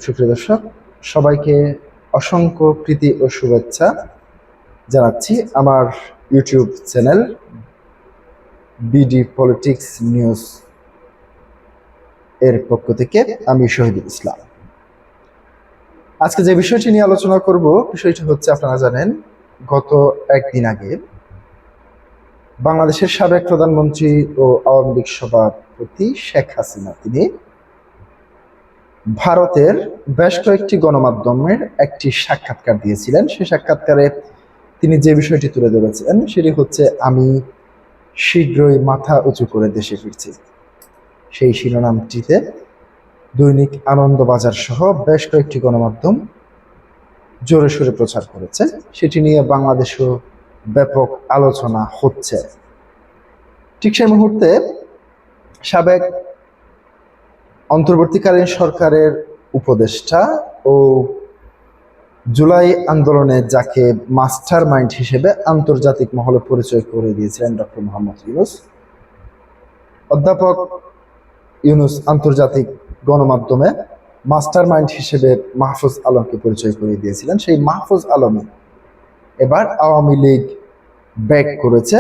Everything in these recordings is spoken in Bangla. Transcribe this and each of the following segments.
সুপ্রিয় দর্শক, সবাইকে অসংখ্য প্রীতি ও শুভেচ্ছা জানাচ্ছি আমার YouTube channel BD politics news এর পক্ষ থেকে। আমি শহীদুল ইসলাম। আজকে যে বিষয়টি নিয়ে আলোচনা করব, বিষয়টি হচ্ছে, আপনারা জানেন গত একদিন আগে বাংলাদেশের সাবেক প্রধানমন্ত্রী ও আওয়ামী লীগ সভাপতি শেখ হাসিনা তিনি ভারতের বেশ কয়েকটি গণমাধ্যমের একটি সাক্ষাৎকার দিয়েছিলেন। সেই সাক্ষাৎকারে তিনি যে বিষয়টি তুলে ধরেছেন সেটি হচ্ছে, আমি শীঘ্রই মাথা উঁচু করে দেশে ফিরছি। সেই শিরোনামটিতে দৈনিক আনন্দবাজার সহ বেশ কয়েকটি গণমাধ্যম জোরে সোরে প্রচার করেছে। সেটি নিয়ে বাংলাদেশেও ব্যাপক আলোচনা হচ্ছে। ঠিক সেই মুহূর্তে সাবেক অন্তর্বর্তীকালীন সরকারের উপদেষ্টা ও জুলাই আন্দোলনে যাকে মাস্টার মাইন্ড হিসেবে আন্তর্জাতিক মহলে পরিচয় করে দিয়েছিলেন ডক্টর মোহাম্মদ ইউনূস, অধ্যাপক ইউনূস আন্তর্জাতিক গণমাধ্যমে মাস্টার মাইন্ড হিসেবে মাহফুজ আলমকে পরিচয় করে দিয়েছিলেন। সেই মাহফুজ আলম এবার আওয়ামী লীগ ব্যাক করেছে,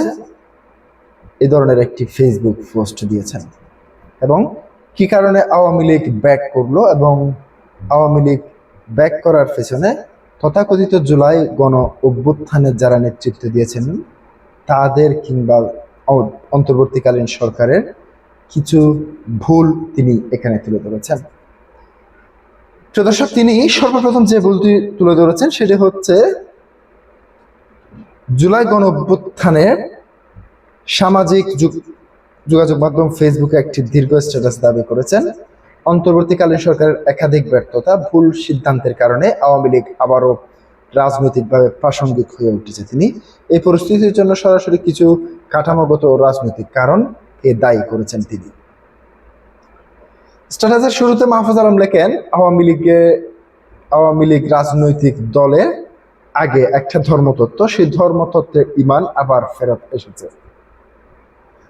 এই ধরনের একটি ফেসবুক পোস্ট দিয়েছেন। এবং কি কারণে আওয়ামী লীগ ব্যাক করলো এবং আওয়ামী লীগ ব্যাক করার পেছনে তথাকথিত জুলাই গণ অভ্যুত্থানের যারা নেতৃত্ব দিয়েছেন তাদের কিংবা অন্তর্বর্তীকালীন সরকারের কিছু ভুল তিনি এখানে তুলে ধরেছেন। দর্শক, তিনি সর্বপ্রথম যে ভুলটি তুলে ধরেছেন সেটি হচ্ছে, জুলাই গণ অভ্যুত্থানের সামাজিক যোগাযোগ মাধ্যম ফেসবুকে একটি দীর্ঘ স্ট্যাটাস দাবি করেছেন, অন্তর্বর্তীকালীন সরকারের একাধিক ব্যর্থতা, ভুল সিদ্ধান্তের কারণে আওয়ামী লীগ আবারও রাজনৈতিকভাবে প্রাসঙ্গিক হয়ে উঠেছে। তিনি এই পরিস্থিতির জন্য সরাসরি কিছু কাঠামোগত ও রাজনৈতিক কারণকে দায়ী করেছেন। তিনি স্ট্যাটাসের শুরুতে মাহফুজ আলম লেখেন, আওয়ামী লীগ রাজনৈতিক দলে আগে একটা ধর্মতত্ত্ব, সেই ধর্মতত্ত্বের ঈমান আবার ফেরত এসেছে।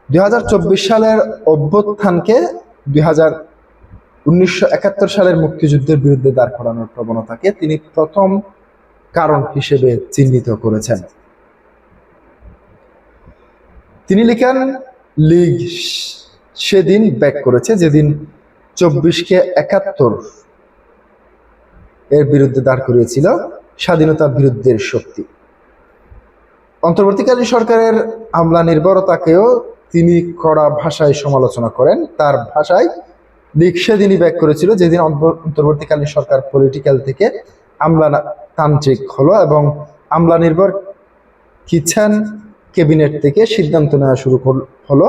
2024 সালের অভ্যুত্থানকে 1971 সালের মুক্তিযুদ্ধের বিরুদ্ধে দাঁড় করানোর প্রবণতাকে তিনি প্রথম কারণ হিসেবে চিহ্নিত করেছেন। তিনি লিখেন, লীগ সেদিন ব্যাক করেছে যেদিন 24কে 71 এর বিরুদ্ধে দাঁড় করিয়েছিল স্বাধীনতা বিরুদ্ধের শক্তি। অন্তর্বর্তীকালীন সরকারের আমলা নির্ভরতাকেও তিনি কড়া ভাষায় সমালোচনা করেন। তার ভাষায়, লীগ সেদিনই ব্যাক করেছিল যেদিন অন্তর্বর্তীকালীন সরকার পলিটিক্যাল থেকে আমলাতান্ত্রিক হলো এবং আমলা নির্ভর কিচেন ক্যাবিনেট থেকে সিদ্ধান্ত নেওয়া শুরু হলো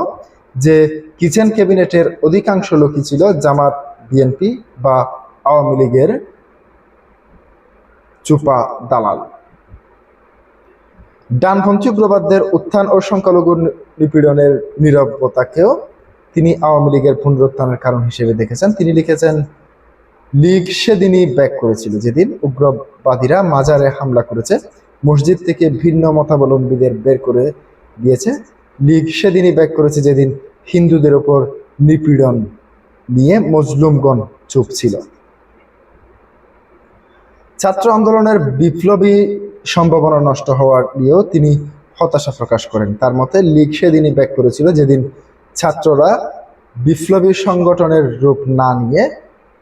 যে কিচেন ক্যাবিনেটের অধিকাংশ লোকই ছিল জামাত, বিএনপি বা আওয়ামী লীগের চুপা দালাল। ডানপন্থী উগ্রবাদদের উত্থান ও সংখ্যালঘু নিপীড়নের নীরবতাকেও তিনি আওয়ামী লীগের পুনরুত্থানের কারণ হিসেবে দেখেছেন। তিনি লিখেছেন, লীগ সেদিনই ব্যাক করেছিল যেদিন উগ্রবাদীরা মাজারে হামলা করেছে, মসজিদ থেকে ভিন্ন মতাবলম্বীদের বের করে দিয়েছে। লীগ সেদিনই ব্যাক করেছে যেদিন হিন্দুদের ওপর নিপীড়ন নিয়ে মজলুমগণ চুপ ছিল। ছাত্র আন্দোলনের বিপ্লবী সম্ভাবনা নষ্ট হওয়ার নিয়েও তিনি হতাশা প্রকাশ করেন। তার মতে, লীগ সেদিনই ব্যাক করেছিল যেদিন ছাত্ররা বিপ্লবী সংগঠনের রূপ না নিয়ে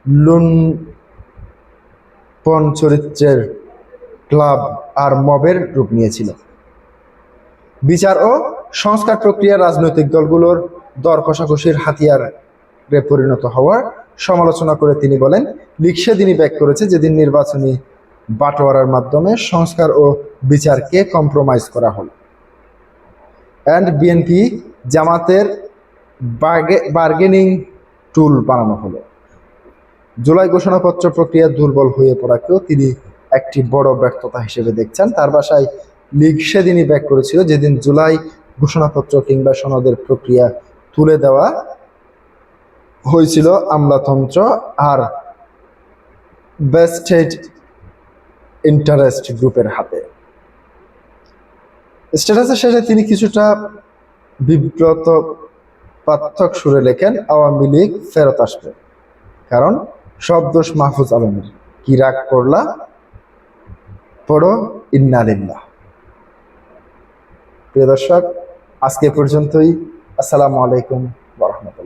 লুণ্ঠন চরিত্রের ক্লাব আর মবের রূপ নিয়েছিল। বিচার ও সংস্কার প্রক্রিয়া রাজনৈতিক দলগুলোর দর কষাকষির হাতিয়ারে পরিণত হওয়ার সমালোচনা করে তিনি বলেন, লীগ সেদিনই ব্যাক করেছে যেদিন নির্বাচনী বাটোয়ারার মাধ্যমে সংস্কার ও বিচারকে কম্প্রোমাইজ করা হল অ্যান্ড বিএনপি জামাতের বার্গেনিং টুল বানানো হলো। জুলাই ঘোষণাপত্র প্রক্রিয়া দুর্বল হয়ে পড়াকেও তিনি একটি বড় ব্যর্থতা হিসেবে দেখছেন। তার ভাষায়, লীগ সেদিনই ব্যাক করেছিল যেদিন জুলাই ঘোষণাপত্র কিংবা সনদের প্রক্রিয়া তুলে দেওয়া হয়েছিল আমলাতন্ত্র আর বেস্টেড ইন্টারেস্ট গ্রুপের হাতে। স্ট্যাটাসের শেষে তিনি কিছুটা বিব্রত পাঠক সুরে লেখেন, আওয়ামী লীগ ফেরত আসবে, কারণ সব দোষ মাহফুজ আলমের। কি রাগ করলা, পড়ো ইন্না লিল্লাহ। প্রিয় দর্শক, আজকে পর্যন্তই। আসসালামু আলাইকুম ওয়া রাহমাতুল্লাহ।